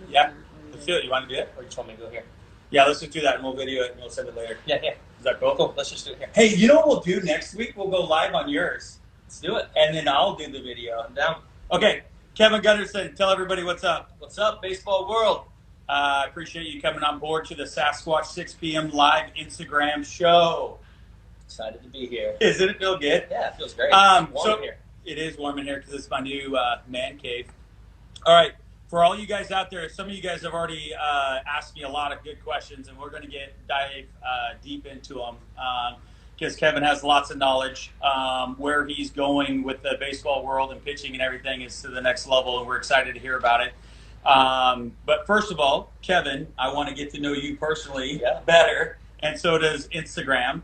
Yeah, let's do it. You want to do it? Or you just want me to go here? Yeah, let's just do that and we'll video it and we'll send it later. Yeah. Is that cool? Cool. Let's just do it here. Hey, you know what we'll do next week? We'll go live on yours. Let's do it. And then I'll do the video. I'm down. Okay, Kevin Gunderson, tell everybody what's up. What's up, baseball world? I appreciate you coming on board to the Sasquatch 6 p.m. live Instagram show. Excited to be here. Isn't it feel good? Yeah, it feels great. It's warm in here. It is warm in here because it's my new man cave. All right, for all you guys out there, some of you guys have already asked me a lot of good questions, and we're going to dive deep into them because Kevin has lots of knowledge. Where he's going with the baseball world and pitching and everything is to the next level, and we're excited to hear about it. But first of all, Kevin, I want to get to know you personally better, and so does Instagram.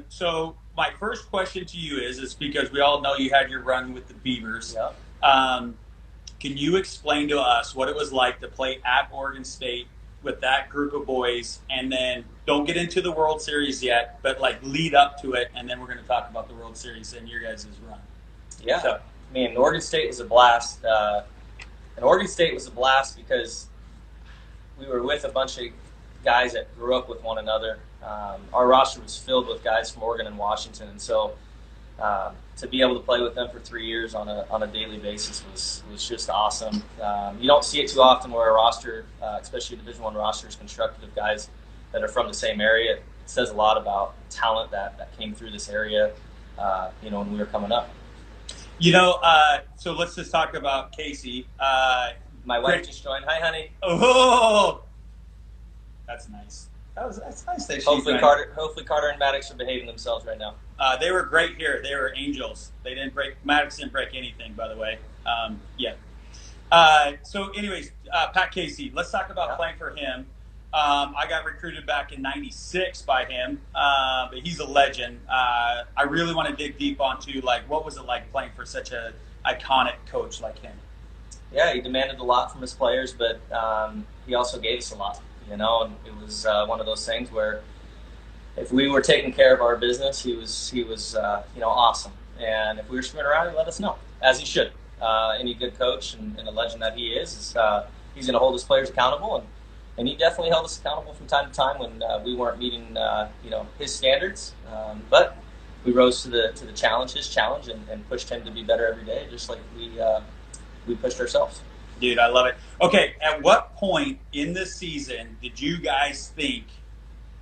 So my first question to you is because we all know you had your run with the Beavers. Yeah. Can you explain to us what it was like to play at Oregon State with that group of boys, and then don't get into the World Series yet, but like lead up to it, and then we're going to talk about the World Series and your guys' run. Yeah. So, I mean, Oregon State was a blast. And Oregon State was a blast because we were with a bunch of guys that grew up with one another. Our roster was filled with guys from Oregon and Washington, and so to be able to play with them for 3 years on a daily basis was just awesome. You don't see it too often where a roster, especially a Division I roster, is constructed of guys that are from the same area. It says a lot about talent that came through this area, when we were coming up. So let's just talk about Casey. My wife just joined. Hi, honey. Oh, that's nice. That's nice that hopefully Carter and Maddox are behaving themselves right now. They were great here. They were angels. Maddox didn't break anything, by the way. So anyways, Pat Casey, let's talk about playing for him. I got recruited back in '96 by him, but he's a legend. I really want to dig deep onto what was it like playing for such a iconic coach like him? Yeah, he demanded a lot from his players, but he also gave us a lot. And it was one of those things where if we were taking care of our business, he was awesome. And if we were screwing around, he let us know, as he should. Any good coach and a legend that he is he's going to hold his players accountable, and he definitely held us accountable from time to time when we weren't meeting his standards. But we rose to his challenge, and pushed him to be better every day, just like we pushed ourselves. Dude, I love it. Okay, at what point in this season did you guys think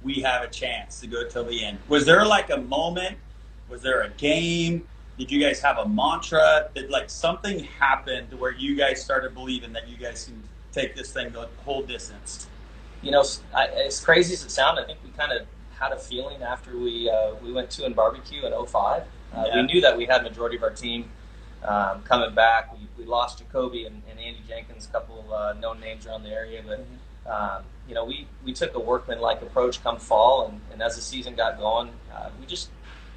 we have a chance to go till the end? Was there a moment? Was there a game? Did you guys have a mantra? Did something happen to where you guys started believing that you guys can take this thing the whole distance? As crazy as it sounded, I think we kind of had a feeling after we went 2-barbecue in 2005. We knew that we had a majority of our team coming back. We lost Jacoby and Andy Jenkins, a couple of known names around the area, but we took a workman-like approach come fall, and as the season got going, we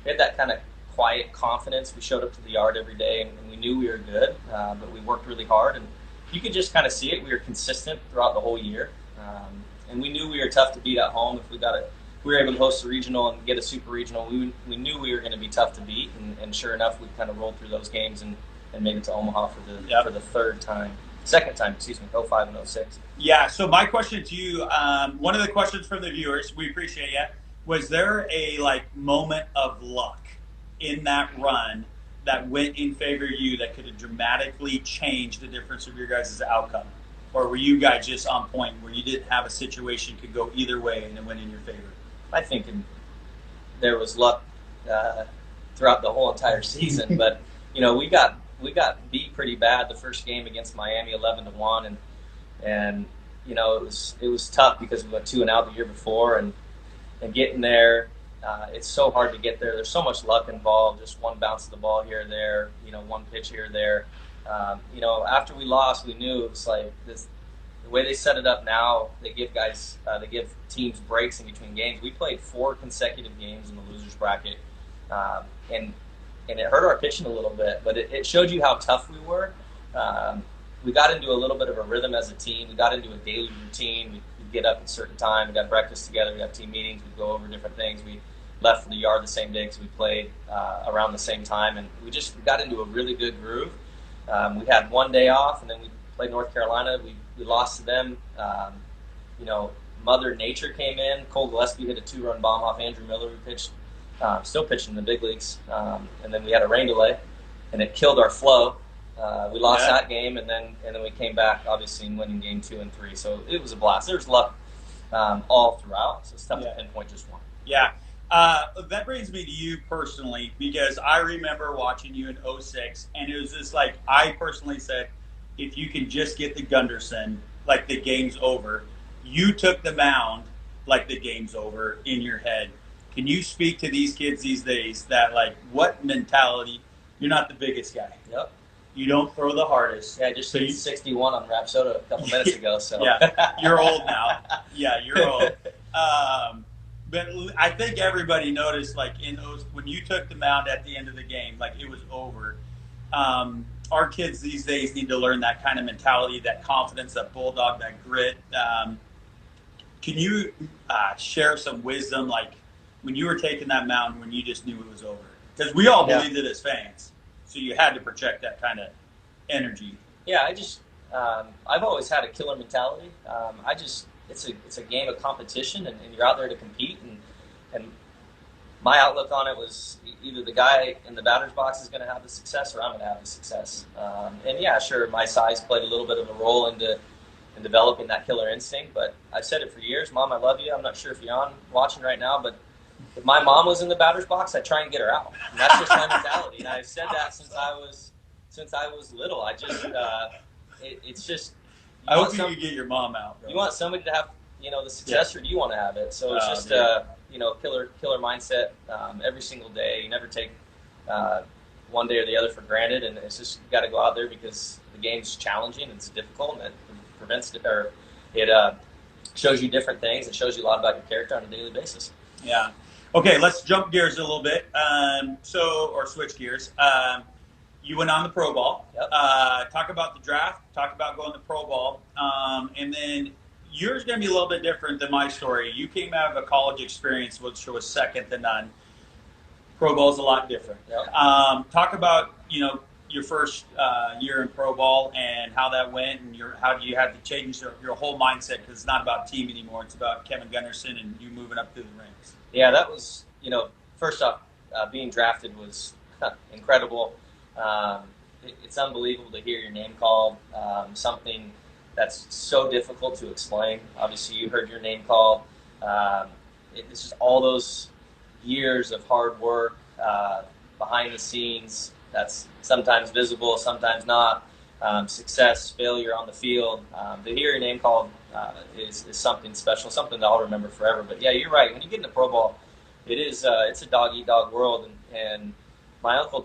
had that kind of quiet confidence. We showed up to the yard every day, and we knew we were good, but we worked really hard, and you could just kind of see it. We were consistent throughout the whole year, and we knew we were tough to beat at home. If we were able to host a regional and get a super regional, we knew we were going to be tough to beat, and sure enough, we kind of rolled through those games and made it to Omaha for the second time, 2005 and 2006. Yeah, so my question to you, one of the questions from the viewers, we appreciate you, was there a moment of luck in that run that went in favor of you that could have dramatically changed the difference of your guys' outcome? Or were you guys just on point where you didn't have a situation could go either way and it went in your favor? I think there was luck throughout the whole entire season, but we got beat pretty bad the first game against Miami, 11-1, and it was tough because we went 2-0 the year before, and getting there, it's so hard to get there. There's so much luck involved. Just one bounce of the ball here or there, one pitch here or there. After we lost, we knew it was like this. The way they set it up now, they give teams breaks in between games. We played 4 consecutive games in the losers bracket, and it hurt our pitching a little bit, but it showed you how tough we were. We got into a little bit of a rhythm as a team. We got into a daily routine. We'd get up at a certain time. We'd have breakfast together. We'd have team meetings. We'd go over different things. We left for the yard the same day because we played around the same time, and we got into a really good groove. We had one day off, and then we played North Carolina. We we lost to them. You know, Mother Nature came in. Cole Gillespie hit a 2-run bomb off Andrew Miller, who pitched, still pitching in the big leagues. And then we had a rain delay, and it killed our flow. We lost that game, and then we came back, obviously, in winning game 2 and 3. So it was a blast. There's luck all throughout, so it's tough to pinpoint just one. Yeah. That brings me to you personally, because I remember watching you in 06, and it was just like, I personally said, if you can just get the Gunderson, like the game's over. You took the mound like the game's over in your head. Can you speak to these kids these days that, like, what mentality? You're not the biggest guy. Yep. You don't throw the hardest. Yeah, I just hit 61 on Rapsoda a couple minutes ago. So yeah, you're old now. Yeah, you're old. But I think everybody noticed, like, when you took the mound at the end of the game, like, it was over. Our kids these days need to learn that kind of mentality, that confidence, that bulldog, that grit. Can you share some wisdom, like, when you were taking that mound, when you just knew it was over? Because we all believed it as fans, so you had to project that kind of energy. Yeah, I've always had a killer mentality. It's a game of competition, and you're out there to compete. And my outlook on it was either the guy in the batter's box is going to have the success, or I'm going to have the success. And yeah, sure, my size played a little bit of a role in developing that killer instinct. But I've said it for years, Mom, I love you. I'm not sure if you're watching right now, but if my mom was in the batter's box, I'd try and get her out. And that's just my mentality. And I've said that since I was little. I just it's just. I hope you can get your mom out, bro. You want somebody to have, the success, or do you want to have it? So it's just killer mindset every single day. You never take one day or the other for granted, and it's just, you got to go out there because the game's challenging and it's difficult, and it shows you different things. It shows you a lot about your character on a daily basis. Yeah. Okay, let's jump gears a little bit. Or switch gears. You went on the Pro Ball. Yep. Talk about the draft. Talk about going to Pro Ball. And then yours is going to be a little bit different than my story. You came out of a college experience which was second to none. Pro Ball is a lot different. Yep. Talk about your first year in Pro Ball and how that went, and how you had to change your whole mindset, because it's not about team anymore. It's about Kevin Gunderson and you moving up through the ranks. Yeah, that was first off, being drafted was incredible. It's unbelievable to hear your name called, something that's so difficult to explain. Obviously, you heard your name called. It's just all those years of hard work behind the scenes that's sometimes visible, sometimes not. Success, failure on the field. To hear your name called is something special, something that I'll remember forever. But yeah, you're right. When you get into Pro Ball, it's a dog-eat-dog world, and my uncle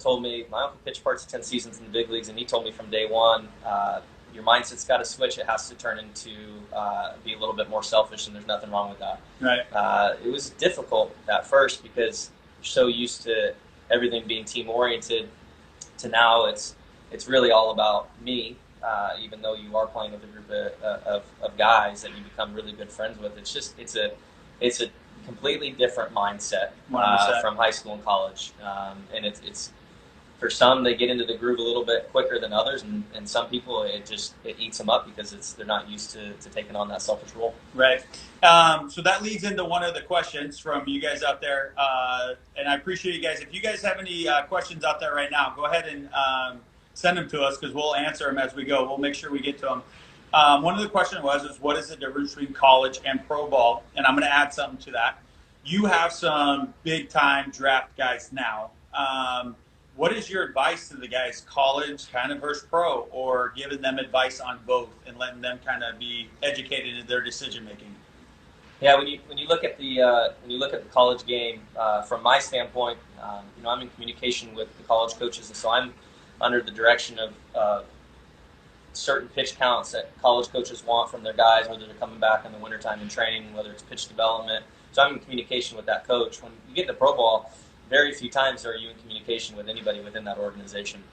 pitched parts of 10 seasons in the big leagues, and he told me from day one, your mindset's got to switch. It has to turn into be a little bit more selfish, and there's nothing wrong with that. Right. It was difficult at first because you're so used to everything being team-oriented, to now it's really all about me, even though you are playing with a group of guys that you become really good friends with. It's a completely different mindset from high school and college, and it's for some, they get into the groove a little bit quicker than others, and some people it eats them up because they're not used to taking on that selfish role. Right. So that leads into one of the questions from you guys out there, and I appreciate you guys. If you guys have any questions out there right now, go ahead and send them to us, because we'll answer them as we go. We'll make sure we get to them. One of the questions was what is the difference between college and Pro Ball? And I'm going to add something to that. You have some big-time draft guys now. What is your advice to the guys, college kind of versus pro, or giving them advice on both and letting them kind of be educated in their decision making? Yeah, when you look at the college game, from my standpoint, I'm in communication with the college coaches, and so I'm under the direction of certain pitch counts that college coaches want from their guys, whether they're coming back in the wintertime in training, whether it's pitch development. So I'm in communication with that coach. When you get to Pro Ball, very few times are you in communication with anybody within that organization,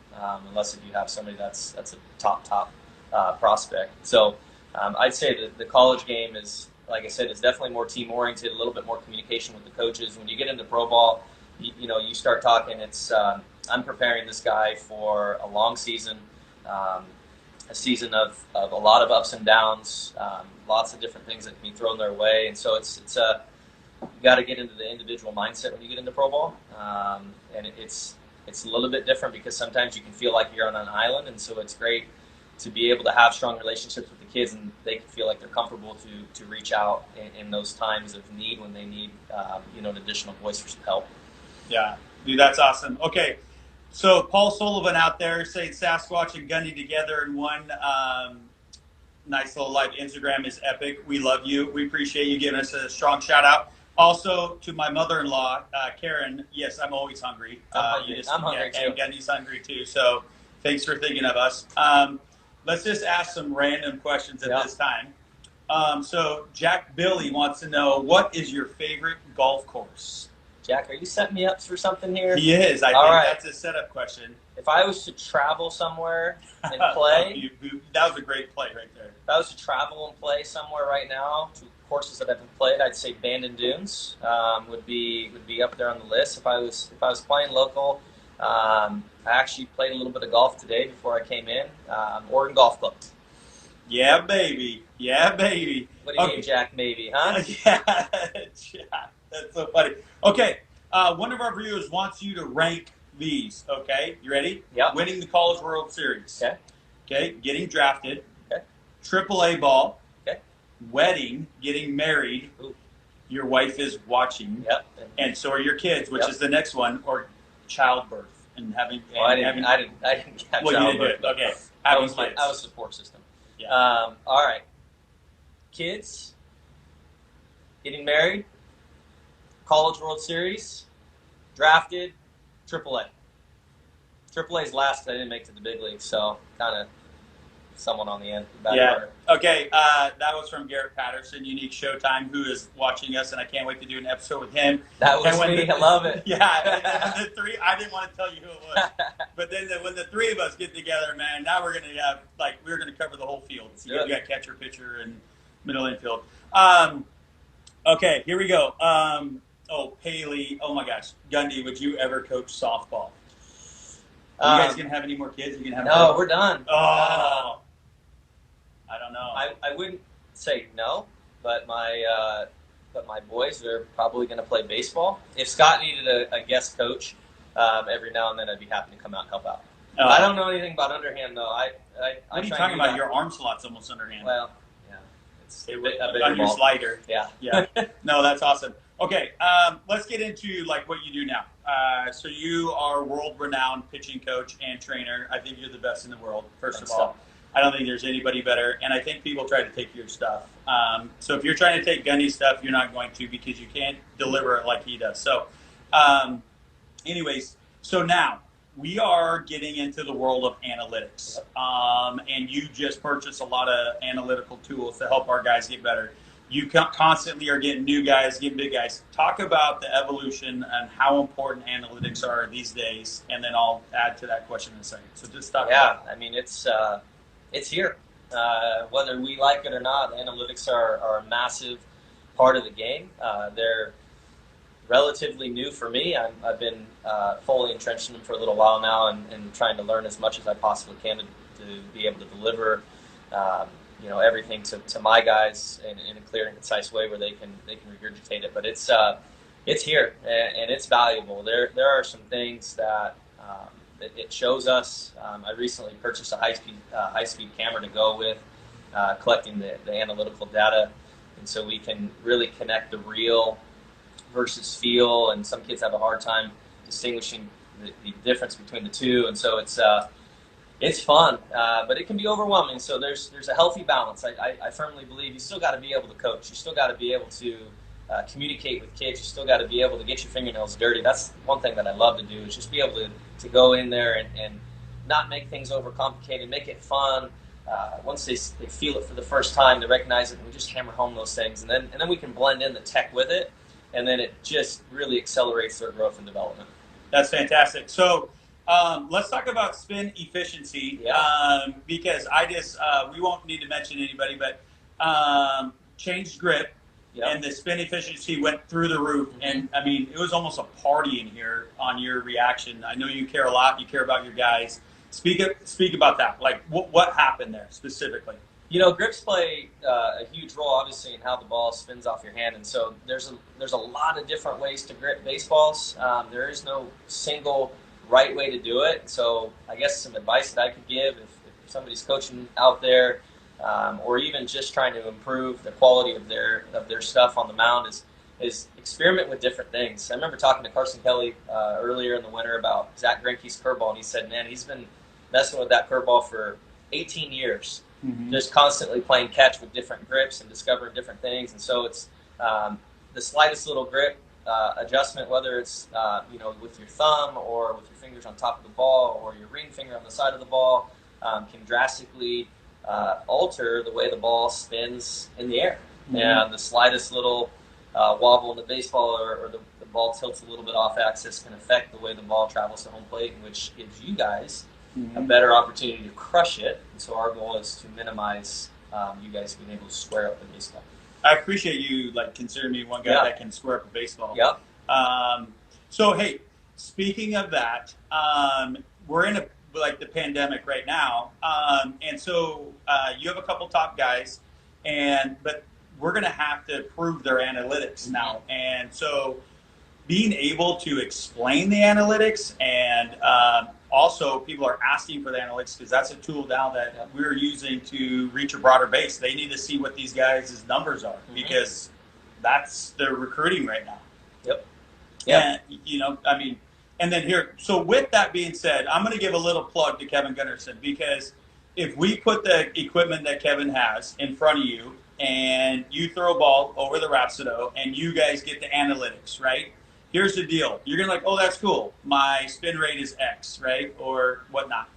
unless if you have somebody that's a top prospect. So I'd say that the college game is, like I said, is definitely more team-oriented, a little bit more communication with the coaches. When you get into Pro Ball, you start talking, I'm preparing this guy for a long season. a season of a lot of ups and downs, lots of different things that can be thrown their way, and so it's you got to get into the individual mindset when you get into pro ball, and it's a little bit different because sometimes you can feel like you're on an island, and so it's great to be able to have strong relationships with the kids, and they can feel like they're comfortable to reach out in those times of need when they need an additional voice for some help. Yeah, dude, that's awesome. Okay, so Paul Sullivan out there saying Sasquatch and Gundy together in one. Nice little live. Instagram is epic. We love you. We appreciate you giving us a strong shout out. Also to my mother-in-law, Karen. Yes, I'm always hungry. I'm hungry too. And Gundy's hungry too. So thanks for thinking of us. Let's just ask some random questions at this time. So Jack Billy wants to know, what is your favorite golf course? Jack, are you setting me up for something here? He is. I think that's a setup question. If I was to travel somewhere and play, that was a great play right there. If I was to travel and play somewhere right now, to courses that I've played, I'd say Bandon Dunes would be up there on the list. If I was playing local, I actually played a little bit of golf today before I came in. Oregon Golf Club. Yeah, baby. Yeah, baby. What do you mean, Jack? Maybe, huh? Yeah, Jack. That's so funny. Okay, one of our viewers wants you to rank these. Okay, you ready? Yeah. Winning the College World Series. Okay. Okay, getting drafted. Okay. AAA ball. Okay. Wedding, getting married. Ooh. Your wife is watching. Yep. And so are your kids, which is the next one, or childbirth and having. Well, I didn't have well, childbirth. You didn't do it. Okay. I was support system. Yeah. All right. Kids. Getting married. College World Series. Drafted. AAA. AAA's last. I didn't make it to the big league, so kind of someone on the end. Yeah. Okay. That was from Garrett Patterson, Unique Showtime, who is watching us, and I can't wait to do an episode with him. That was me. I love it. Yeah. And the three. I didn't want to tell you who it was, but then when the three of us get together, man, now we're gonna have we're gonna cover the whole field. So you got catcher, pitcher, and middle infield. Okay. Here we go. Paley. Oh my gosh, Gundy, would you ever coach softball? Are you guys gonna have any more kids? No, we're done. Oh, I don't know. I wouldn't say no, but my boys are probably going to play baseball. If Scott needed a guest coach every now and then, I'd be happy to come out and help out. I don't know anything about underhand though. What are you talking about? Your arm slot's almost underhand. Well, yeah, it's a bigger on your ball. slider. Yeah. No, that's awesome. Okay, let's get into what you do now. So you are world-renowned pitching coach and trainer. I think you're the best in the world. First of all, I don't think there's anybody better, and I think people try to take your stuff. So if you're trying to take Gundy's stuff, you're not going to, because you can't deliver it like he does. So, anyways, so now we are getting into the world of analytics, and you just purchased a lot of analytical tools to help our guys get better. You constantly are getting new guys, getting big guys. Talk about the evolution and how important analytics are these days, and then I'll add to that question in a second. So just talk about it. I mean, it's here. Whether we like it or not, analytics are a massive part of the game. They're relatively new for me. I've been fully entrenched in them for a little while now, and trying to learn as much as I possibly can to be able to deliver everything to my guys in a clear and concise way where they can regurgitate it. But it's here, and it's valuable. There are some things that it shows us. I recently purchased a high speed camera to go with collecting the analytical data, and so we can really connect the real versus feel. And some kids have a hard time distinguishing the difference between the two, and so it's fun, but it can be overwhelming. So there's a healthy balance. I firmly believe you still got to be able to coach. You still got to be able to communicate with kids. You still got to be able to get your fingernails dirty. That's one thing that I love to do, is just be able to go in there and not make things overcomplicated, make it fun. Once they feel it for the first time, they recognize it, and we just hammer home those things. And then we can blend in the tech with it, and then it just really accelerates their growth and development. That's fantastic. So let's talk about spin efficiency, because we won't need to mention anybody, but changed grip, and the spin efficiency went through the roof. And I mean, it was almost a party in here on your reaction. I know you care a lot. You care about your guys. Speak about that. Like what happened there specifically? Grips play a huge role, obviously, in how the ball spins off your hand, and so there's a lot of different ways to grip baseballs. There is no single right way to do it. So I guess some advice that I could give if somebody's coaching out there, or even just trying to improve the quality of their stuff on the mound is experiment with different things. I remember talking to Carson Kelly earlier in the winter about Zach Greinke's curveball, and he said, man, he's been messing with that curveball for 18 years. Mm-hmm. Just constantly playing catch with different grips and discovering different things. And so it's the slightest little grip adjustment, whether it's with your thumb or with your fingers on top of the ball or your ring finger on the side of the ball, can drastically alter the way the ball spins in the air. Mm-hmm. And the slightest little wobble in the baseball or the ball tilts a little bit off axis can affect the way the ball travels to home plate, which gives you guys a better opportunity to crush it. And so our goal is to minimize you guys being able to square up the baseball. I appreciate you considering me one guy that can square up a baseball. Yep. So hey, speaking of that, we're in the pandemic right now, and so you have a couple top guys, but we're going to have to prove their analytics now, and so being able to explain the analytics and also, people are asking for the analytics because that's a tool now that we're using to reach a broader base. They need to see what these guys' numbers are because that's their recruiting right now. Yep. And, and then here, so with that being said, I'm going to give a little plug to Kevin Gunderson because if we put the equipment that Kevin has in front of you and you throw a ball over the Rhapsody and you guys get the analytics, right? Here's the deal. You're going to oh, that's cool. My spin rate is X, right? Or whatnot.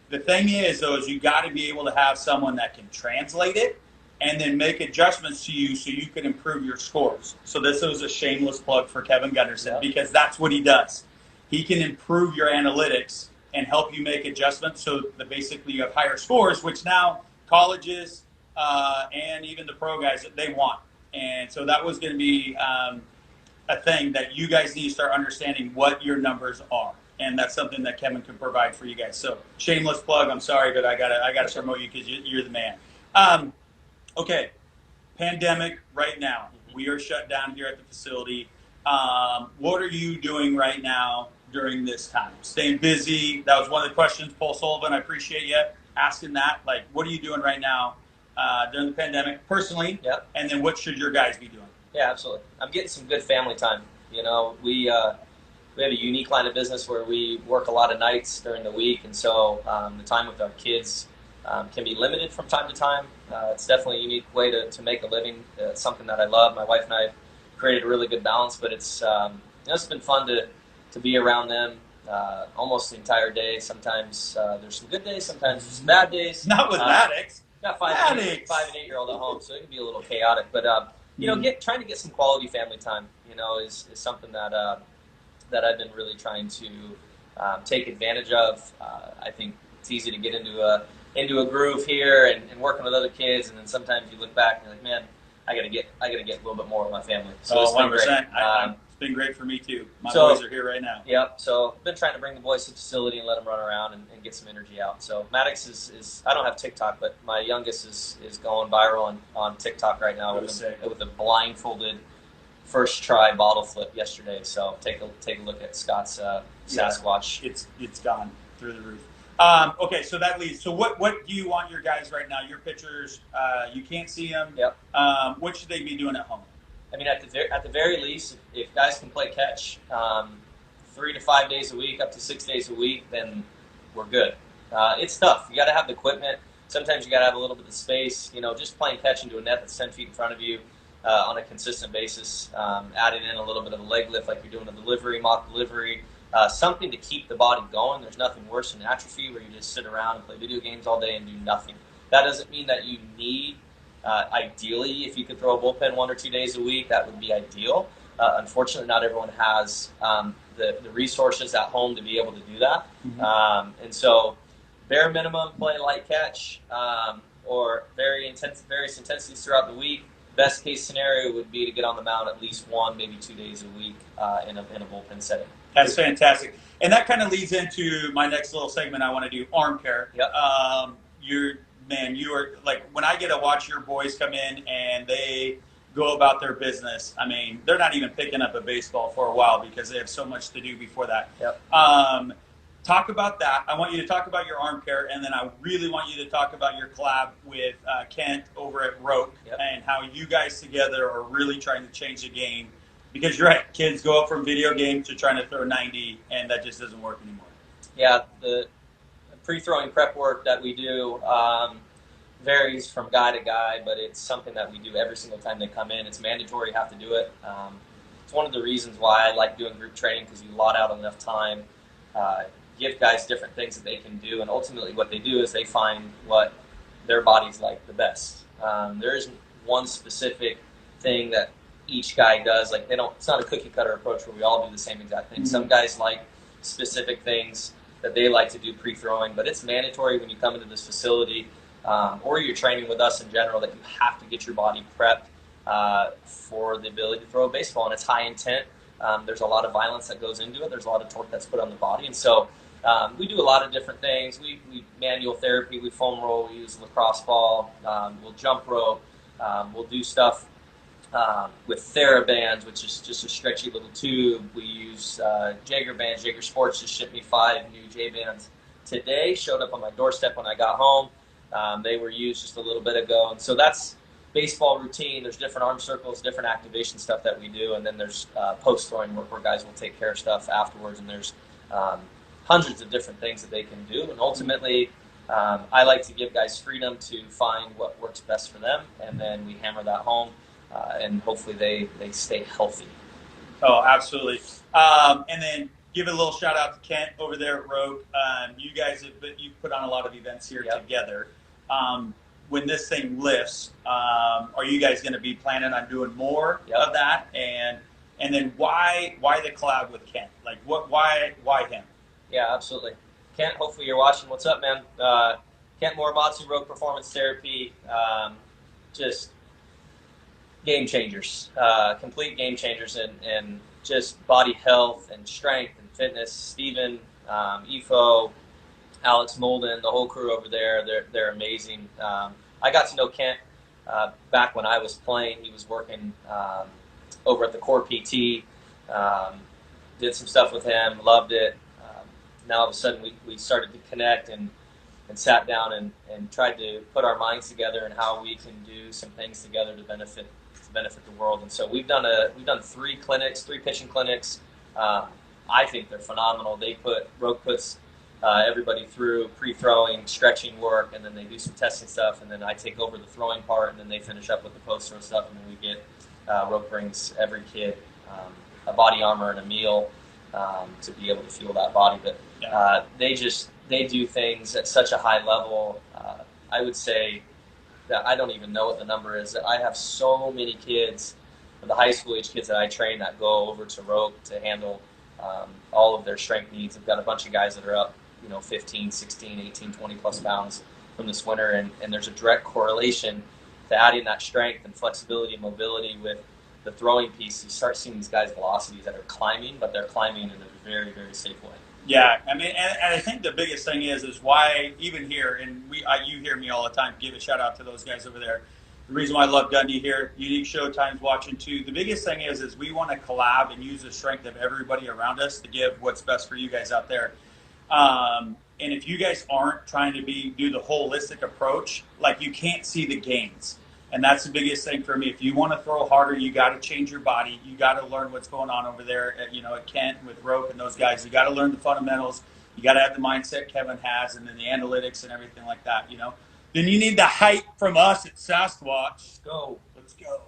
The thing is, though, is you got to be able to have someone that can translate it and then make adjustments to you so you can improve your scores. So this was a shameless plug for Kevin Gunderson because that's what he does. He can improve your analytics and help you make adjustments so that basically you have higher scores, which now colleges and even the pro guys, they want. And so that was going to be a thing that you guys need to start understanding what your numbers are, and that's something that Kevin can provide for you guys. So shameless plug. I'm sorry, but I gotta promote you because you're the man. Okay, pandemic right now. We are shut down here at the facility. What are you doing right now during this time? Staying busy. That was one of the questions, Paul Sullivan. I appreciate you asking that. What are you doing right now during the pandemic personally? Yep. And then what should your guys be doing? Yeah, absolutely. I'm getting some good family time. We have a unique line of business where we work a lot of nights during the week, and so the time with our kids can be limited from time to time. It's definitely a unique way to make a living. It's something that I love. My wife and I have created a really good balance, but it's been fun to be around them almost the entire day. Sometimes there's some good days, sometimes there's some bad days. Not with Maddox. Got 5 and 8-year-old at home, so it can be a little chaotic, but trying to get some quality family time, is something that I've been really trying to take advantage of. I think it's easy to get into a groove here and working with other kids, and then sometimes you look back and you're like, man, I gotta get a little bit more with my family. So it's been 100%. It's been great for me too. My boys are here right now. Yep. So I've been trying to bring the boys to the facility and let them run around and get some energy out. So Maddox is I don't have TikTok, but my youngest is going viral on TikTok right now with a blindfolded first try bottle flip yesterday. So take a look at Scott's Sasquatch. It's gone through the roof. Okay, so that leads. So what do you want your guys right now? Your pitchers, you can't see them. Yep. What should they be doing at home? I mean, at the very least, if guys can play catch 3 to 5 days a week, up to 6 days a week, then we're good. It's tough. You got to have the equipment. Sometimes you got to have a little bit of space. Just playing catch into a net that's 10 feet in front of you on a consistent basis. Adding in a little bit of a leg lift, like you're doing a delivery, mock delivery. Something to keep the body going. There's nothing worse than atrophy where you just sit around and play video games all day and do nothing. That doesn't mean that you need. Ideally, if you could throw a bullpen 1 or 2 days a week, that would be ideal. Unfortunately, not everyone has the resources at home to be able to do that. Mm-hmm. And so, bare minimum, play light catch or various intensities throughout the week. Best case scenario would be to get on the mound at least 1, maybe 2 days a week in a bullpen setting. That's fantastic. And that kind of leads into my next little segment I want to do, arm care. Yep. You are like, when I get to watch your boys come in and they go about their business, I mean, they're not even picking up a baseball for a while because they have so much to do before that. Yep. Talk about that. I want you to talk about your arm care, and then I really want you to talk about your collab with Kent over at Roke. Yep. And how you guys together are really trying to change the game. Because you're right, kids go up from video games to trying to throw 90, and that just doesn't work anymore. Yeah, the pre-throwing prep work that we do varies from guy to guy, but it's something that we do every single time they come in. It's mandatory, you have to do it. It's one of the reasons why I like doing group training, because you lot out enough time, give guys different things that they can do, and ultimately what they do is they find what their body's like the best. There isn't one specific thing that each guy does. Like, it's not a cookie cutter approach where we all do the same exact thing. Mm-hmm. Some guys like specific things that they like to do pre-throwing, but it's mandatory when you come into this facility, or you're training with us in general, that you have to get your body prepped for the ability to throw a baseball. And it's high intent. There's a lot of violence that goes into it. There's a lot of torque that's put on the body. And so we do a lot of different things. We manual therapy, we foam roll, we use a lacrosse ball, we'll jump rope, we'll do stuff with TheraBands, which is just a stretchy little tube. We use Jaeger bands. Jaeger Sports just shipped me 5 new J-bands today. Showed up on my doorstep when I got home. They were used just a little bit ago. And so that's baseball routine. There's different arm circles, different activation stuff that we do. And then there's post-throwing work where guys will take care of stuff afterwards. And there's hundreds of different things that they can do. And ultimately, I like to give guys freedom to find what works best for them. And then we hammer that home. And hopefully they stay healthy. Oh, absolutely. And then give a little shout out to Kent over there at Rogue. You guys you've put on a lot of events here together. When this thing lifts, are you guys going to be planning on doing more of that? And then why the collab with Kent? Like, why him? Yeah, absolutely. Kent, hopefully you're watching. What's up, man? Kent Morimatsu, Rogue Performance Therapy. Just game changers, complete game changers, and just body health and strength and fitness. Steven, Efo, Alex Molden, the whole crew over there, they're amazing. I got to know Kent back when I was playing. He was working over at the Core PT, did some stuff with him, loved it. Now all of a sudden we started to connect and sat down and tried to put our minds together and how we can do some things together to benefit the world. And so we've done 3 pitching clinics. I think they're phenomenal. Rogue puts everybody through pre-throwing, stretching work, and then they do some testing stuff, and then I take over the throwing part, and then they finish up with the post-throw stuff, and then we get Rogue brings every kid a body armor and a meal to be able to fuel that body. But they do things at such a high level. I would say that I don't even know what the number is. I have so many kids, the high school age kids that I train, that go over to Rogue to handle all of their strength needs. I've got a bunch of guys that are up, 15, 16, 18, 20 plus pounds from this winter, and there's a direct correlation to adding that strength and flexibility and mobility with the throwing piece. You start seeing these guys' velocities that are climbing, but they're climbing in a very, very safe way. Yeah, I mean, and I think the biggest thing is why even here, and you hear me all the time, give a shout out to those guys over there. The reason why I love Gundy here, Unique Showtime's watching too. The biggest thing is we want to collab and use the strength of everybody around us to give what's best for you guys out there. And if you guys aren't trying to do the holistic approach, like, you can't see the gains. And that's the biggest thing for me. If you want to throw harder, you got to change your body. You got to learn what's going on over there at Kent with Rope and those guys. You got to learn the fundamentals. You got to have the mindset Kevin has, and then the analytics and everything like that, Then you need the hype from us at Sasquatch. Let's go.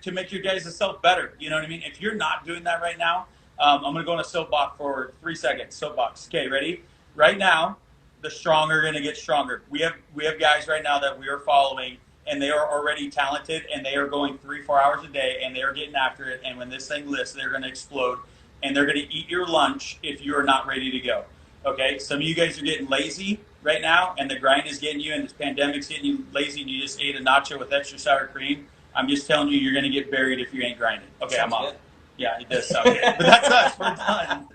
To make your guys' self better. You know what I mean? If you're not doing that right now, I'm going to go on a soapbox for 3 seconds. Soapbox. Okay, ready? Right now, the strong are going to get stronger. We have guys right now that we are following, and they are already talented, and they are going 3-4 hours a day, and they are getting after it. And when this thing lifts, they're going to explode, and they're going to eat your lunch if you are not ready to go. Okay? Some of you guys are getting lazy right now, and the grind is getting you, and this pandemic's getting you lazy, and you just ate a nacho with extra sour cream. I'm just telling you, you're going to get buried if you ain't grinding. Okay, I'm off. Yeah, it does sound good. But that's us. We're done.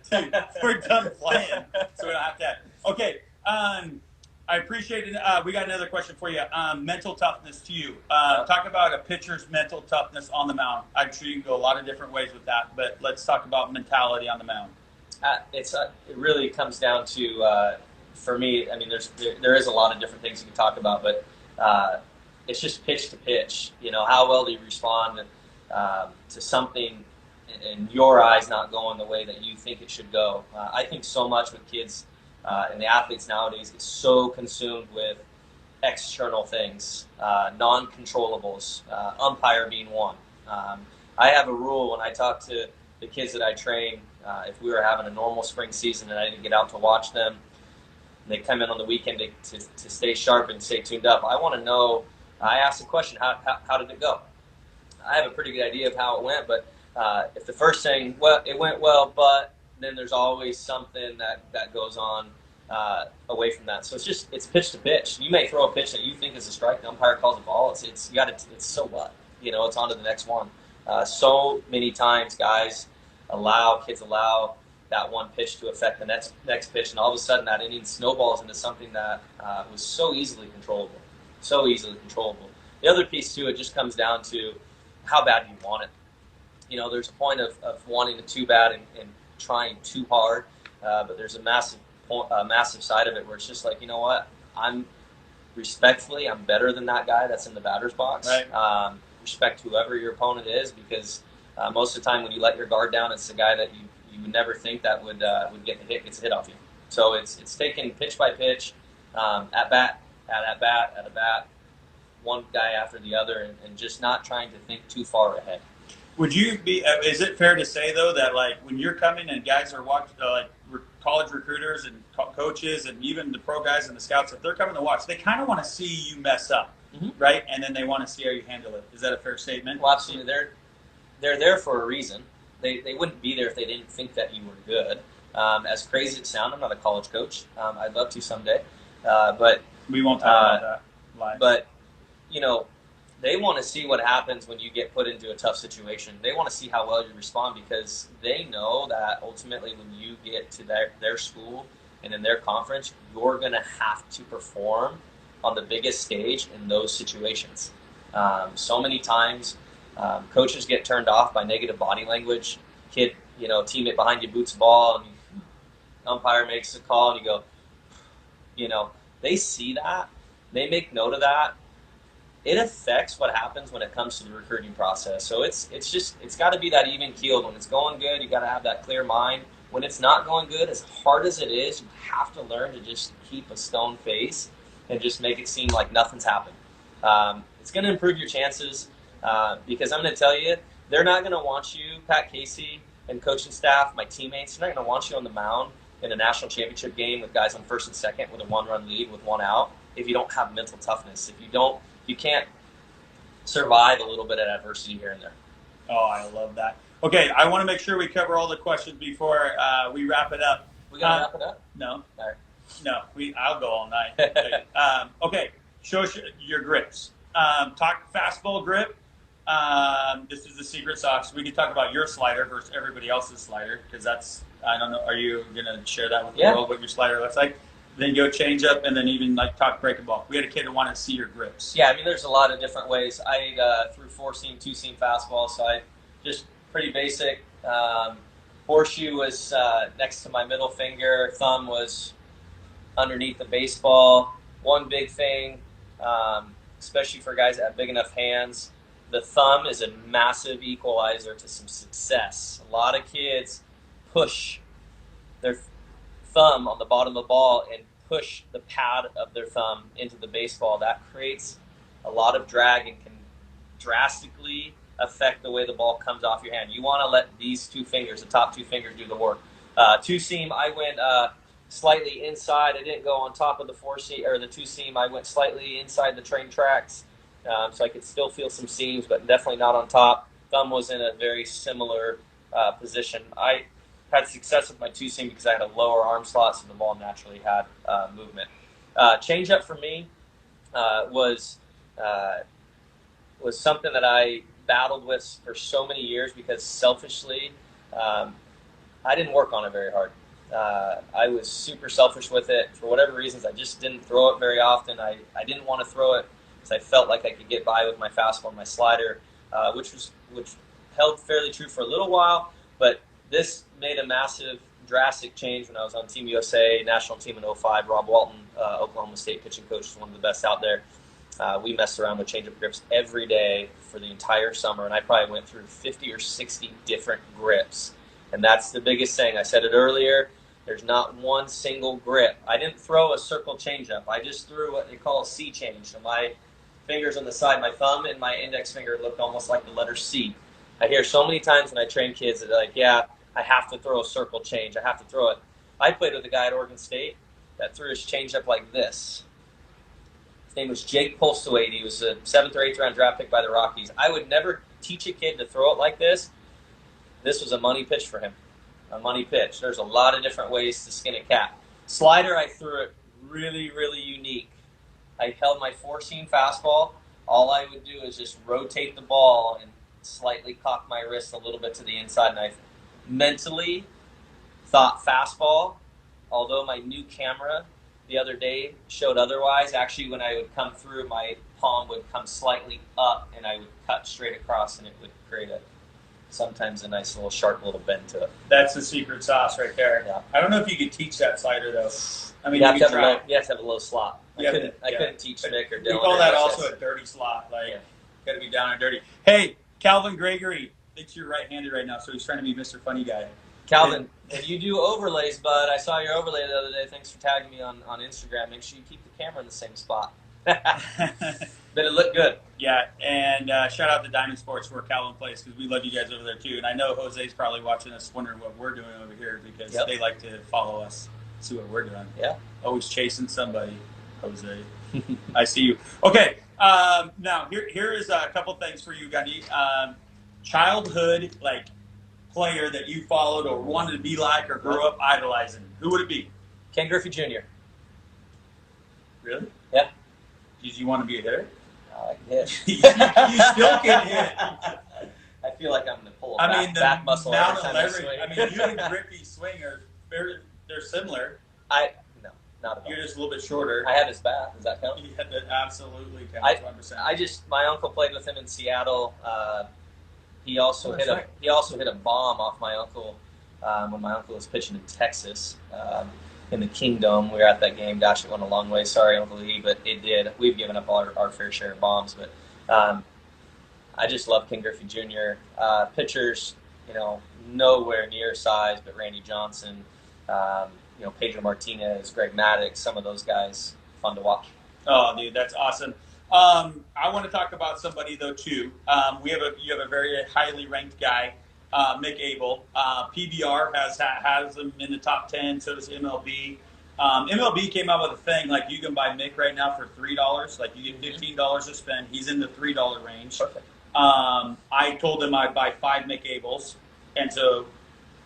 Dude, we're done playing. So we don't have to. Okay. I appreciate it. We got another question for you. Mental toughness to you. Talk about a pitcher's mental toughness on the mound. I'm sure you can go a lot of different ways with that, but let's talk about mentality on the mound. It really comes down to, for me, I mean, there is a lot of different things you can talk about, but it's just pitch to pitch. You know, how well do you respond to something in your eyes not going the way that you think it should go? I think so much with kids and the athletes nowadays get so consumed with external things, non-controllables, umpire being one. I have a rule when I talk to the kids that I train. If we were having a normal spring season and I didn't get out to watch them, and they come in on the weekend to stay sharp and stay tuned up, I want to know. I ask the question, how did it go? I have a pretty good idea of how it went, but if the first thing, well, it went well, but then there's always something that goes on away from that. So it's pitch to pitch. You may throw a pitch that you think is a strike, the umpire calls a ball. It's so what? You know, it's on to the next one. So many times kids allow that one pitch to affect the next pitch, and all of a sudden that inning snowballs into something that was so easily controllable. So easily controllable. The other piece to it just comes down to how bad you want it. You know, there's a point of wanting it too bad and trying too hard, but there's a massive side of it where it's just like, you know what, I'm better than that guy that's in the batter's box. Right. Respect whoever your opponent is, because most of the time when you let your guard down, it's the guy that you would never think that would get the hit, gets a hit off you. So it's taking pitch by pitch, at bat, one guy after the other, and just not trying to think too far ahead. Would you be? Is it fair to say though that like when you're coming and guys are watching, college recruiters and coaches and even the pro guys and the scouts, if they're coming to watch, they kind of want to see you mess up, right? And then they want to see how you handle it. Is that a fair statement? Well, absolutely. They're there for a reason. They wouldn't be there if they didn't think that you were good. As crazy as it sounds, I'm not a college coach. I'd love to someday, but we won't talk about that live. But you know, they want to see what happens when you get put into a tough situation. They want to see how well you respond, because they know that ultimately when you get to their school and in their conference, you're going to have to perform on the biggest stage in those situations. So many times, coaches get turned off by negative body language. Teammate behind you boots the ball, and umpire makes a call, and you go, they see that. They make note of that. It affects what happens when it comes to the recruiting process. So it's got to be that even keeled. When it's going good, you got to have that clear mind. When it's not going good, as hard as it is, you have to learn to just keep a stone face and just make it seem like nothing's happened. It's going to improve your chances, because I'm going to tell you, they're not going to want you, Pat Casey and coaching staff, my teammates, they're not going to want you on the mound in a national championship game with guys on first and second with a one-run lead with one out if you don't have mental toughness. If you can't survive a little bit of adversity here and there. Oh, I love that. Okay, I want to make sure we cover all the questions before we wrap it up. We got to wrap it up? No. All right. No, I'll go all night. Okay, show us your grips. Talk fastball grip. This is the secret sauce. We can talk about your slider versus everybody else's slider, because that's, I don't know, are you going to share that with the world, what your slider looks like? Then go change up, and then even talk breaking ball. We had a kid who wanted to see your grips. Yeah, I mean, there's a lot of different ways. I threw 4-seam, 2-seam fastball, so I just pretty basic. Horseshoe was next to my middle finger. Thumb was underneath the baseball. One big thing, especially for guys that have big enough hands, the thumb is a massive equalizer to some success. A lot of kids push their thumb on the bottom of the ball and push the pad of their thumb into the baseball. That creates a lot of drag and can drastically affect the way the ball comes off your hand. You want to let these two fingers, the top two fingers, do the work. 2-seam, I went slightly inside. I didn't go on top of the 4-seam or the 2-seam. I went slightly inside the train tracks, so I could still feel some seams, but definitely not on top. Thumb was in a very similar position. I had success with my 2-seam because I had a lower arm slot, so the ball naturally had movement. Change up for me was something that battled with for so many years because selfishly, I didn't work on it very hard. I was super selfish with it. For whatever reasons, I just didn't throw it very often. I didn't want to throw it because I felt like I could get by with my fastball and my slider, which held fairly true for a little while. But this made a massive, drastic change when I was on Team USA, national team in '05. Rob Walton, Oklahoma State pitching coach, is one of the best out there. We messed around with change-up grips every day for the entire summer, and I probably went through 50 or 60 different grips. And that's the biggest thing. I said it earlier. There's not one single grip. I didn't throw a circle changeup. I just threw what they call a C change. So my fingers on the side, my thumb and my index finger looked almost like the letter C. I hear so many times when I train kids that they're like, yeah, I have to throw a circle change. I have to throw it. I played with a guy at Oregon State that threw his changeup like this. His name was Jake Polstowade. He was a 7th or 8th round draft pick by the Rockies. I would never teach a kid to throw it like this. This was a money pitch for him, a money pitch. There's a lot of different ways to skin a cat. Slider, I threw it really, really unique. I held my 4-seam fastball. All I would do is just rotate the ball and slightly cock my wrist a little bit to the inside. And I mentally thought fastball, although my new camera the other day showed otherwise. Actually, when I would come through, my palm would come slightly up and I would cut straight across and it would create sometimes a nice little sharp little bend to it. That's the secret sauce right there. Yeah. I don't know if you could teach that slider though. I mean, you have to try. have a low slot. I couldn't teach Nick or Dylan. We call that also a dirty slot. Like, got to be down and dirty. Hey, Calvin Gregory, it's your right-handed right now, so he's trying to be Mr. Funny Guy. Calvin, if you do overlays, bud, I saw your overlay the other day. Thanks for tagging me on Instagram. Make sure you keep the camera in the same spot. But it looked good. Yeah, and shout out to Diamond Sports where Calvin plays because we love you guys over there too. And I know Jose's probably watching us wondering what we're doing over here because they like to follow us, see what we're doing. Yeah. Always chasing somebody, Jose. I see you. Okay, now here is a couple things for you, Gundy. Childhood, player that you followed or wanted to be like or grew up idolizing. Who would it be? Ken Griffey Jr. Really? Yeah. Did you want to be a hitter? I can hit. You still can hit. I feel like I'm going to pull the back muscle amount every of time I leverage. swing. I mean, you and Griffey's swing are they're similar. No, not at all. You're just a little bit shorter. I have his bat. Does that count? Yeah, that absolutely counts. 100%. My uncle played with him in Seattle. He also hit a bomb off my uncle when my uncle was pitching in Texas. In the Kingdom. We were at that game. Gosh, it went a long way. Sorry, Uncle Lee, but it did. We've given up our fair share of bombs, but I just love Ken Griffey Jr. Pitchers, nowhere near size, but Randy Johnson, Pedro Martinez, Greg Maddux, some of those guys, fun to watch. Oh, dude, that's awesome. I want to talk about somebody though too. You have a very highly ranked guy. Mick Abel. PBR has him in the top 10, so does MLB. MLB came out with a thing, you can buy Mick right now for $3. You get $15 to spend. He's in the $3 range. Perfect. I told him I'd buy 5 Mick Abels, and so,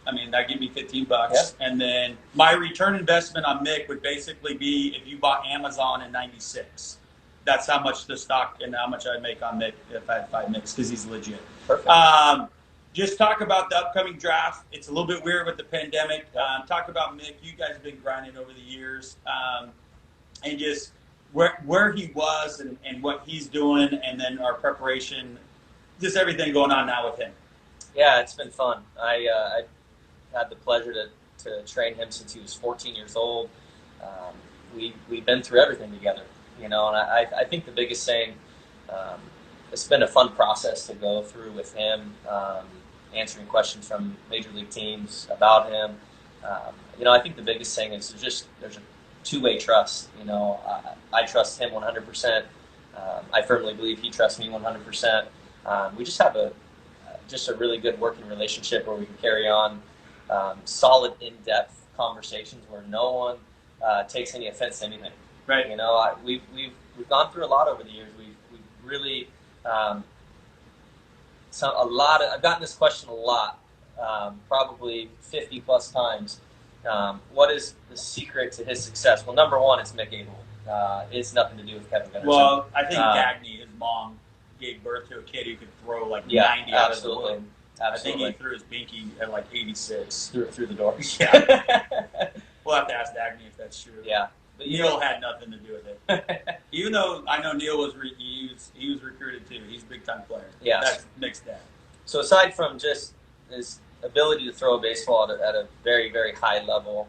that'd give me $15. Yeah. And then my return investment on Mick would basically be if you bought Amazon in '96. That's how much the stock and how much I'd make on Mick if I had 5 Micks, because he's legit. Perfect. Just talk about the upcoming draft. It's a little bit weird with the pandemic. Talk about Mick. You guys have been grinding over the years. And just where he was and what he's doing, and then our preparation, just everything going on now with him. Yeah, it's been fun. I had the pleasure to train him since he was 14 years old. We've been through everything together, and I think the biggest thing, it's been a fun process to go through with him, answering questions from major league teams about him. I think the biggest thing is there's a two-way trust. I trust him 100%. I firmly believe he trusts me 100%. We just have a really good working relationship where we can carry on solid, in-depth conversations where no one takes any offense to anything. Right. We've gone through a lot over the years. We've really I've gotten this question a lot, probably 50 plus times. What is the secret to his success? Well, number one, it's Mick Abel. It's nothing to do with Kevin Gunderson. Well, I think Dagny, his mom, gave birth to a kid who could throw like Yeah, 90 out of the absolutely. womb. Absolutely. I think he threw his binky at like 86. Through the door. Yeah. We'll have to ask Dagny if that's true. Yeah. But Neil had nothing to do with it. Even though I know Neil was he was recruited too. He's a big time player. Yeah. That's Nick's dad. So aside from just his ability to throw a baseball at a very, very high level,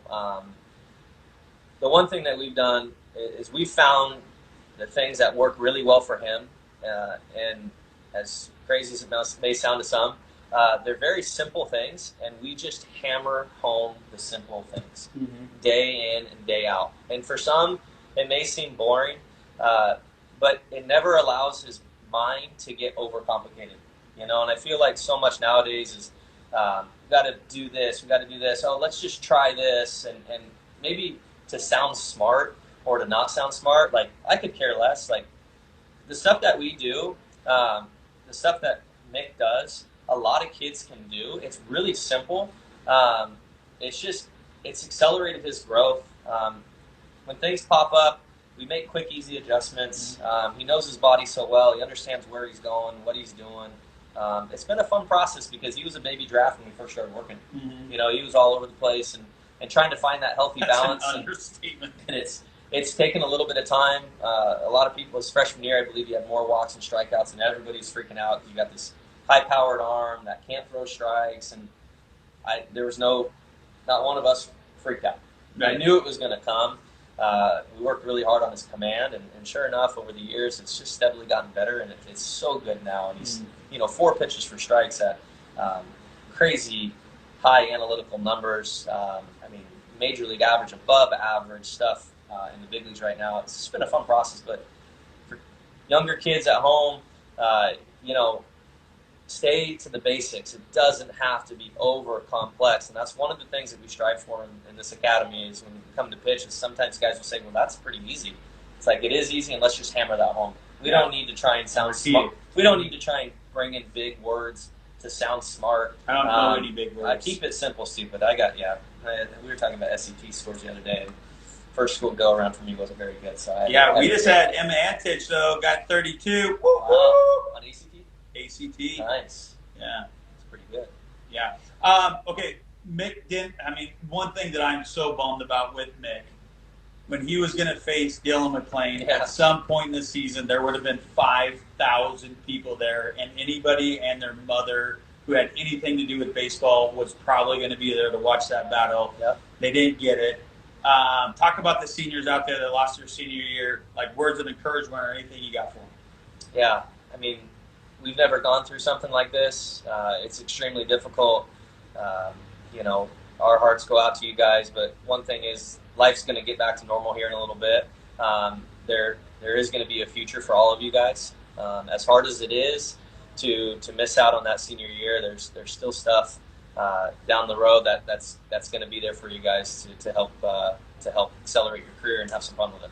the one thing that we've done is we've found the things that work really well for him, and as crazy as it may sound to some, they're very simple things, and we just hammer home the simple things day in and day out. And for some, it may seem boring, but it never allows his mind to get overcomplicated. And I feel like so much nowadays is we got to do this, we got to do this. Oh, let's just try this, and maybe to sound smart or to not sound smart. Like, I could care less. Like, the stuff that we do, the stuff that Mick does, a lot of kids can do. It's really simple. It's accelerated his growth. When things pop up, we make quick, easy adjustments. He knows his body so well. He understands where he's going, what he's doing. It's been a fun process because he was a baby draft when we first started working. He was all over the place and trying to find that healthy balance. That's an understatement. And it's taken a little bit of time. A lot of people, his freshman year, I believe he had more walks and strikeouts, and everybody's freaking out. You got this high-powered arm that can't throw strikes, and there was not one of us freaked out. I knew it was going to come. We worked really hard on his command, and sure enough, over the years, it's just steadily gotten better, and it's so good now. And he's 4 pitches for strikes at crazy high analytical numbers. Major league average, above average stuff in the big leagues right now. It's just been a fun process, but for younger kids at home, stay to the basics. It doesn't have to be over complex, and that's one of the things that we strive for in this academy. Is when we come to pitch, is sometimes guys will say, "Well, that's pretty easy." It's like, it is easy, and let's just hammer that home. We don't need to try and sound smart. We don't need to try and bring in big words to sound smart. I don't know any big words. I keep it simple, stupid. We were talking about SET scores the other day. First school go around for me wasn't very good, so we just had Emma Antich though, got 32. On ACT. ACT. Nice. Yeah, it's pretty good. Yeah. Okay, Mick didn't. One thing that I'm so bummed about with Mick, when he was going to face Dylan McClain, at some point in the season, there would have been 5,000 people there, and anybody and their mother who had anything to do with baseball was probably going to be there to watch that battle. Yep. They didn't get it. Talk about the seniors out there that lost their senior year, like words of encouragement or anything you got for them. Yeah, we've never gone through something like this. It's extremely difficult. Our hearts go out to you guys, but one thing is, life's going to get back to normal here in a little bit. There is going to be a future for all of you guys. As hard as it is to miss out on that senior year, there's still stuff down the road that's going to be there for you guys to help accelerate your career and have some fun with it.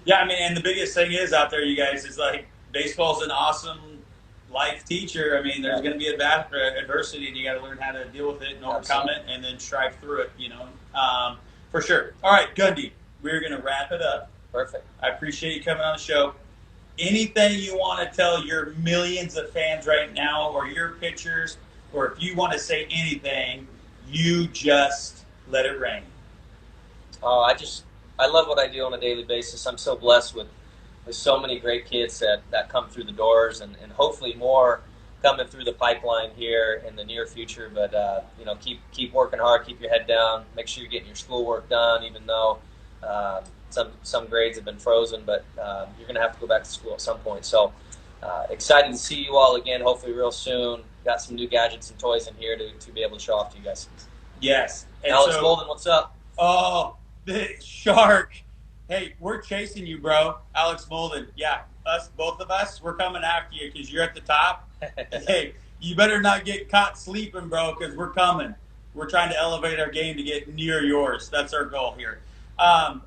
Yeah, and the biggest thing is out there, you guys, is like, baseball's an awesome life teacher. There's going to be adversity, and you got to learn how to deal with it and overcome it, and then strive through it. For sure. All right, Gundy, we're going to wrap it up. Perfect. I appreciate you coming on the show. Anything you want to tell your millions of fans right now, or your pitchers, or if you want to say anything, you just let it rain. I love what I do on a daily basis. I'm so blessed with so many great kids that come through the doors, and hopefully more coming through the pipeline here in the near future. But keep working hard, keep your head down, make sure you're getting your schoolwork done, even though some grades have been frozen. But you're going to have to go back to school at some point. So excited to see you all again, hopefully real soon. Got some new gadgets and toys in here to be able to show off to you guys. Yes. And Alex Golden, what's up? Oh, the shark. Hey, we're chasing you, bro. Alex Molden. Yeah, both of us, we're coming after you because you're at the top. Hey, you better not get caught sleeping, bro, because we're coming. We're trying to elevate our game to get near yours. That's our goal here.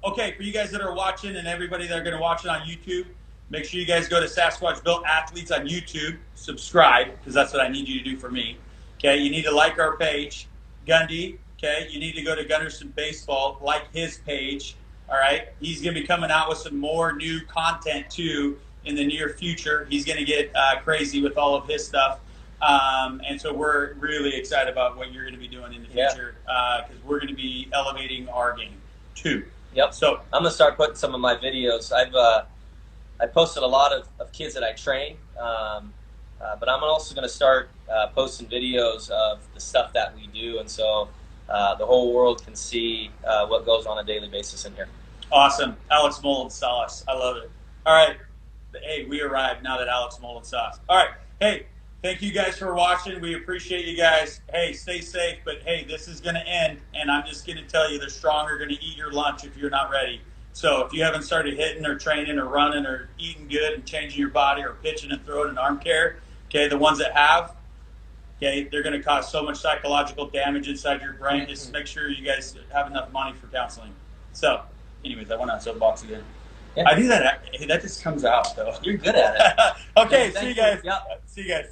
Okay, for you guys that are watching and everybody that are going to watch it on YouTube, make sure you guys go to Sasquatch Built Athletes on YouTube. Subscribe, because that's what I need you to do for me. Okay, you need to like our page. Gundy, okay, you need to go to Gunderson Baseball, like his page. All right, he's going to be coming out with some more new content too in the near future. He's going to get crazy with all of his stuff. And so we're really excited about what you're going to be doing in the future because we're going to be elevating our game too. Yep. So I'm going to start putting some of my videos. I posted a lot of kids that I train, but I'm also going to start posting videos of the stuff that we do, and so the whole world can see what goes on a daily basis in here. Awesome. Alex Mullen sauce. I love it. All right. Hey, we arrived now that Alex Mullen sauce. All right. Hey, thank you guys for watching. We appreciate you guys. Hey, stay safe. But, hey, this is going to end, and I'm just going to tell you the strong are going to eat your lunch if you're not ready. So if you haven't started hitting or training or running or eating good and changing your body or pitching and throwing and arm care, okay, the ones that have, okay, they're going to cause so much psychological damage inside your brain. Just make sure you guys have enough money for counseling. So, anyways, I went on soapbox again. Yeah. I do that. Hey, that just comes out, though. You're good at it. Okay, see you guys. Yep. See you guys.